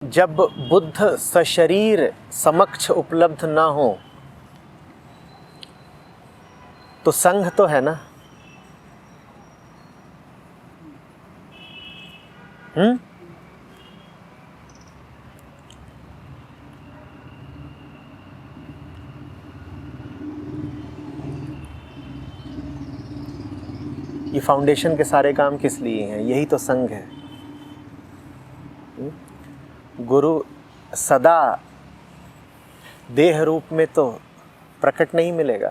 जब बुद्ध सशरीर समक्ष उपलब्ध ना हो तो संघ तो है ना। ये फाउंडेशन के सारे काम किस लिए हैं? यही तो संघ है। गुरु सदा देह रूप में तो प्रकट नहीं मिलेगा,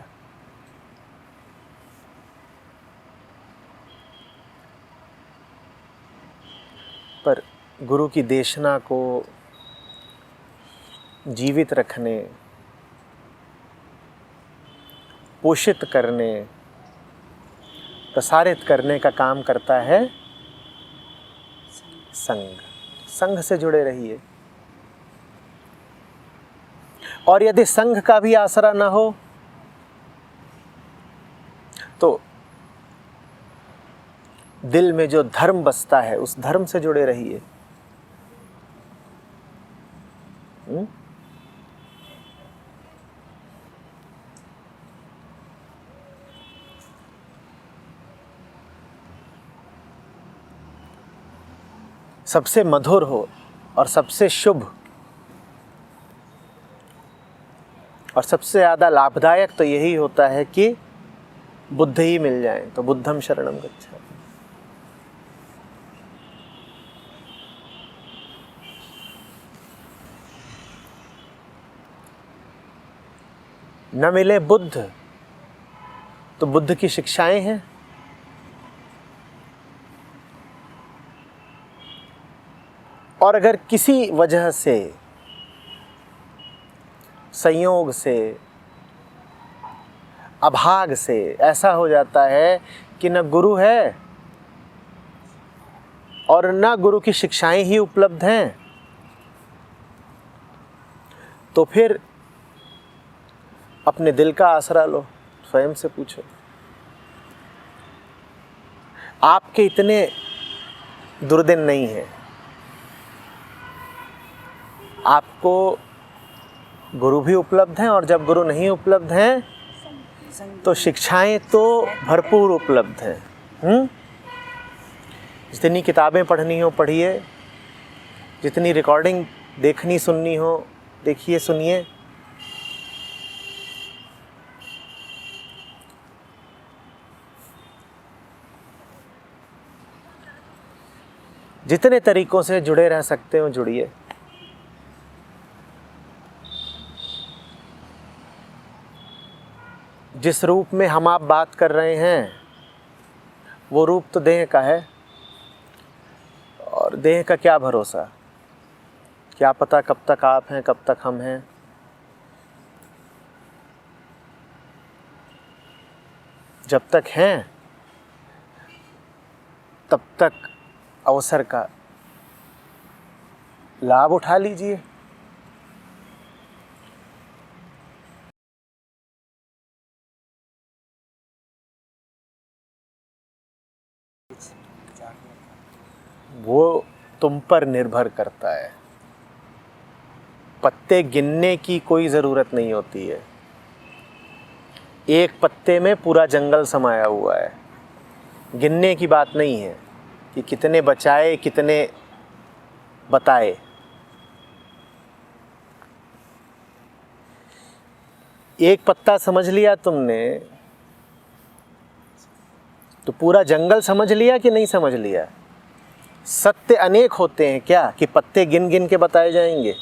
पर गुरु की देशना को जीवित रखने, पोषित करने, प्रसारित करने का काम करता है संघ। संघ से जुड़े रहिए। और यदि संघ का भी आसरा न हो तो दिल में जो धर्म बसता है उस धर्म से जुड़े रहिए। सबसे मधुर हो और सबसे शुभ और सबसे ज़्यादा लाभदायक तो यही होता है कि बुद्ध ही मिल जाए, तो बुद्धम शरणम गच्छामि। न मिले बुद्ध तो बुद्ध की शिक्षाएं हैं। और अगर किसी वजह से, संयोग से, अभाग से ऐसा हो जाता है कि न गुरु है और न गुरु की शिक्षाएं ही उपलब्ध हैं, तो फिर अपने दिल का आसरा लो। स्वयं से पूछो, आपके इतने दुर्दिन नहीं हैं। आपको गुरु भी उपलब्ध हैं और जब गुरु नहीं उपलब्ध हैं तो शिक्षाएं तो भरपूर उपलब्ध हैं। जितनी किताबें पढ़नी हो पढ़िए, जितनी रिकॉर्डिंग देखनी सुननी हो देखिए सुनिए। जितने तरीकों से जुड़े रह सकते हो जुड़िए। जिस रूप में हम आप बात कर रहे हैं वो रूप तो देह का है, और देह का क्या भरोसा, क्या पता कब तक आप हैं कब तक हम हैं। जब तक हैं तब तक अवसर का लाभ उठा लीजिए। वो तुम पर निर्भर करता है। पत्ते गिनने की कोई ज़रूरत नहीं होती है। एक पत्ते में पूरा जंगल समाया हुआ है। गिनने की बात नहीं है कि कितने बचाए कितने बताए। एक पत्ता समझ लिया तुमने तो पूरा जंगल समझ लिया कि नहीं समझ लिया। सत्य अनेक होते हैं क्या कि पत्ते गिन गिन के बताए जाएंगे?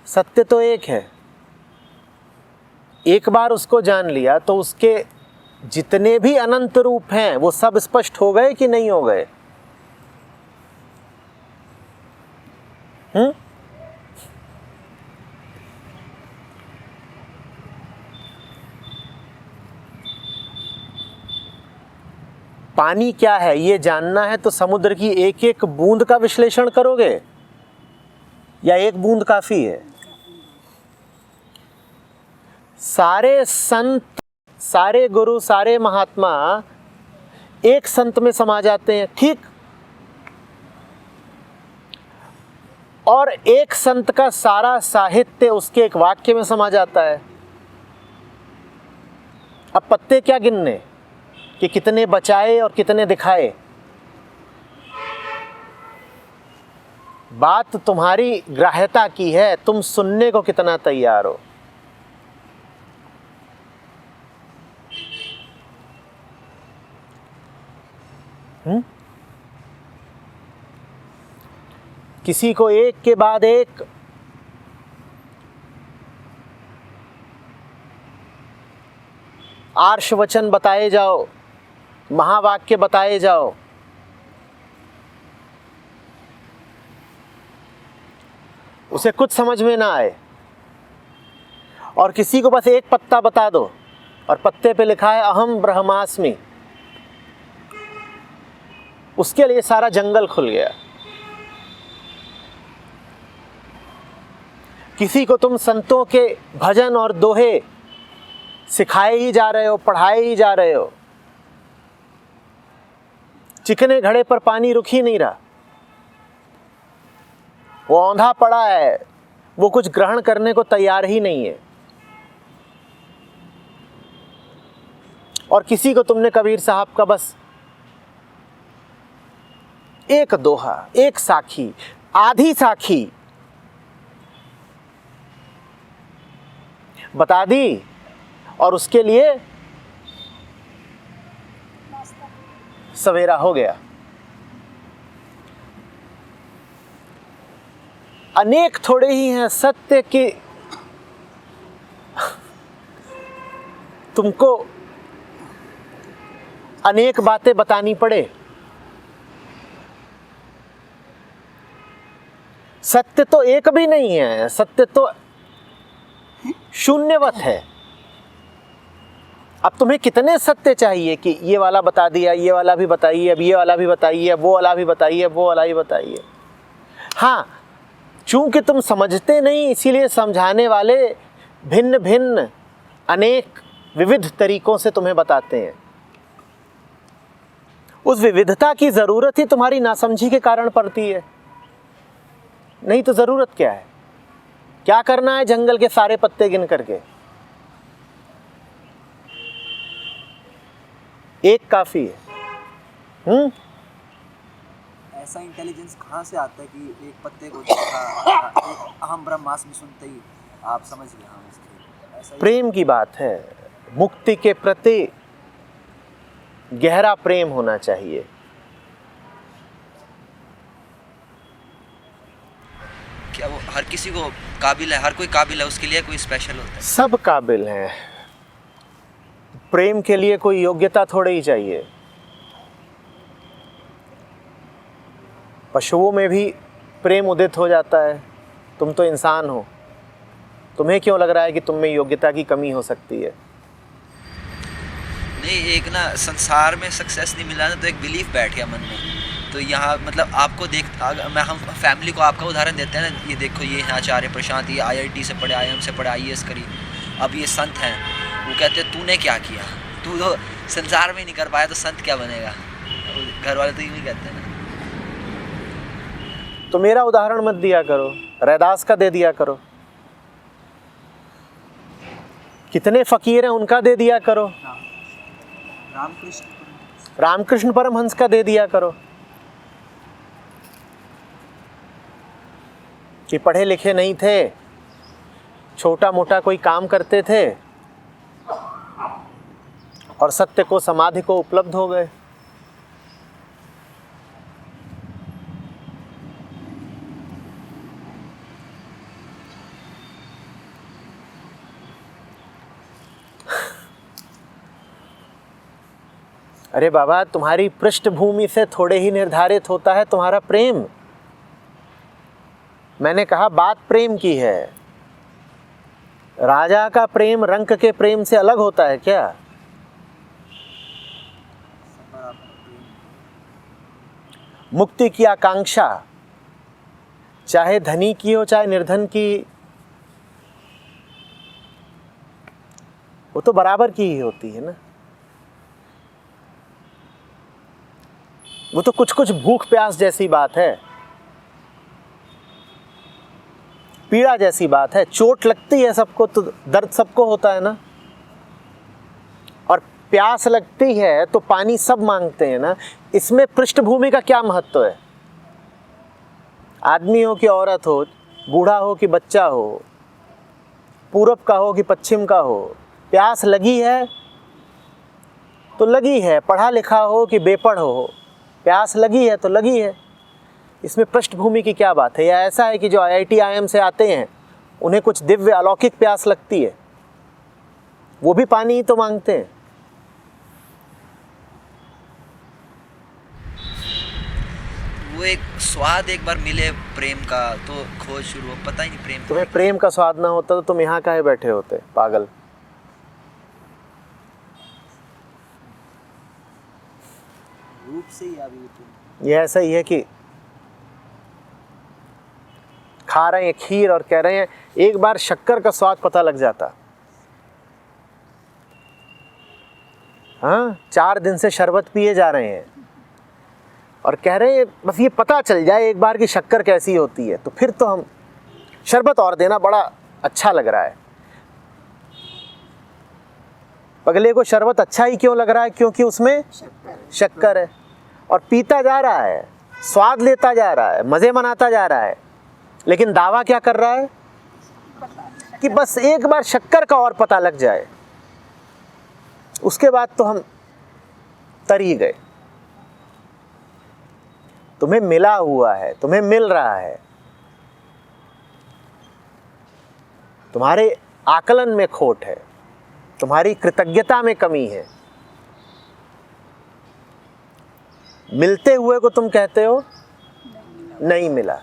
सत्य तो एक है। एक बार उसको जान लिया तो उसके जितने भी अनंत रूप हैं वो सब स्पष्ट हो गए कि नहीं हो गए? पानी क्या है ये जानना है तो समुद्र की एक एक बूंद का विश्लेषण करोगे या एक बूंद काफी है? सारे संत, सारे गुरु, सारे महात्मा एक संत में समा जाते हैं, ठीक। और एक संत का सारा साहित्य उसके एक वाक्य में समा जाता है। अब पत्ते क्या गिनने कि कितने बचाए और कितने दिखाए। बात तुम्हारी ग्राह्यता की है, तुम सुनने को कितना तैयार हो। किसी को एक के बाद एक आर्ष वचन बताए जाओ, महावाक्य बताए जाओ, उसे कुछ समझ में ना आए, और किसी को बस एक पत्ता बता दो और पत्ते पे लिखा है अहम ब्रह्मास्मि, उसके लिए सारा जंगल खुल गया। किसी को तुम संतों के भजन और दोहे सिखाए ही जा रहे हो, पढ़ाए ही जा रहे हो, चिकने घड़े पर पानी रुक ही नहीं रहा, वो औंधा पड़ा है, वो कुछ ग्रहण करने को तैयार ही नहीं है। और किसी को तुमने कबीर साहब का बस एक दोहा, एक साखी, आधी साखी बता दी और उसके लिए सवेरा हो गया। अनेक थोड़े ही हैं सत्य कि तुमको अनेक बातें बतानी पड़े। सत्य तो एक भी नहीं है, सत्य तो शून्यवत है। अब तुम्हें कितने सत्य चाहिए कि ये वाला बता दिया, ये वाला भी बताइए, अब ये वाला भी बताइए, वो वाला भी बताइए, वो वाला भी बताइए। हाँ, चूंकि तुम समझते नहीं इसीलिए समझाने वाले भिन्न भिन्न अनेक विविध तरीकों से तुम्हें बताते हैं। उस विविधता की जरूरत ही तुम्हारी नासमझी के कारण पड़ती है, नहीं तो जरूरत क्या है? क्या करना है जंगल के सारे पत्ते गिन करके? एक काफी है। ऐसा इंटेलिजेंस कहाँ से आता है कि एक पत्ते को देखा, एक अहम ब्रह्मास्मि सुनते ही आप समझ गए? हाँ, इसके प्रेम की बात है। मुक्ति के प्रति गहरा प्रेम होना चाहिए। क्या वो हर किसी को काबिल है? हर कोई काबिल है उसके लिए? कोई स्पेशल होता है? सब काबिल हैं। प्रेम के लिए कोई योग्यता थोड़ी ही चाहिए। पशुओं में भी प्रेम उदित हो जाता है। तुम तो इंसान हो, तुम्हें क्यों लग रहा है कि तुम में योग्यता की कमी हो सकती है? नहीं, एक ना संसार में सक्सेस नहीं मिला ना तो एक बिलीफ बैठ गया मन में। तो यहाँ मतलब आपको मैं हम फैमिली को आपका उदाहरण देते हैं ना, ये देखो ये हैं आचार्य प्रशांत, ये IIT से पढ़े, IIM से पढ़े, IAS करी, अब ये संत हैं। वो कहते हैं तूने क्या किया, तू तो संसार में नहीं कर पाया तो संत क्या बनेगा? घर वाले तो यूँ ही कहते हैं ना। तो मेरा उदाहरण मत दिया करो, रैदास का दे दिया करो। कितने फकीर हैं उनका दे दिया करो। रामकृष्ण परमहंस का दे दिया करो। कि पढ़े लिखे नहीं थे, छोटा मोटा कोई काम करते थे और सत्य को, समाधि को उपलब्ध हो गए। अरे बाबा, तुम्हारी पृष्ठभूमि से थोड़े ही निर्धारित होता है तुम्हारा प्रेम। मैंने कहा बात प्रेम की है। राजा का प्रेम रंक के प्रेम से अलग होता है क्या? मुक्ति की आकांक्षा चाहे धनी की हो चाहे निर्धन की, वो तो बराबर की ही होती है ना। वो तो कुछ कुछ भूख प्यास जैसी बात है। पीड़ा जैसी बात है, चोट लगती है सबको तो दर्द सबको होता है ना, और प्यास लगती है तो पानी सब मांगते हैं ना। इसमें पृष्ठभूमि का क्या महत्व है? आदमी हो कि औरत हो, बूढ़ा हो कि बच्चा हो, पूरब का हो कि पश्चिम का हो, प्यास लगी है तो लगी है, पढ़ा लिखा हो कि बेपढ़ हो, प्यास लगी है तो लगी है। इसमें पृष्ठभूमि की क्या बात है? या ऐसा है कि जो IIT IIM से आते हैं उन्हें कुछ दिव्य अलौकिक प्यास लगती है, वो भी पानी ही तो मांगते हैं। वो एक स्वाद एक बार मिले प्रेम का तो खोज शुरू हो, पता ही नहीं प्रेम तुम्हें प्रेम का स्वाद ना होता तो तुम यहाँ काहे बैठे होते पागल? रूप से ही अभी ये ऐसा ही है कि खा रहे हैं खीर और कह रहे हैं एक बार शक्कर का स्वाद पता लग जाता। हाँ, 4 दिन से शरबत पिए जा रहे हैं और कह रहे हैं बस ये पता चल जाए एक बार कि शक्कर कैसी होती है, तो फिर तो हम शरबत और देना बड़ा अच्छा लग रहा है। अगले को शरबत अच्छा ही क्यों लग रहा है? क्योंकि उसमें शक्कर है, और पीता जा रहा है, स्वाद लेता जा रहा है, मज़े मनाता जा रहा है, लेकिन दावा क्या कर रहा है कि बस एक बार शक्कर का और पता लग जाए, उसके बाद तो हम तर ही गए। तुम्हें मिला हुआ है, तुम्हें मिल रहा है, तुम्हारे आकलन में खोट है, तुम्हारी कृतज्ञता में कमी है। मिलते हुए को तुम कहते हो नहीं मिला।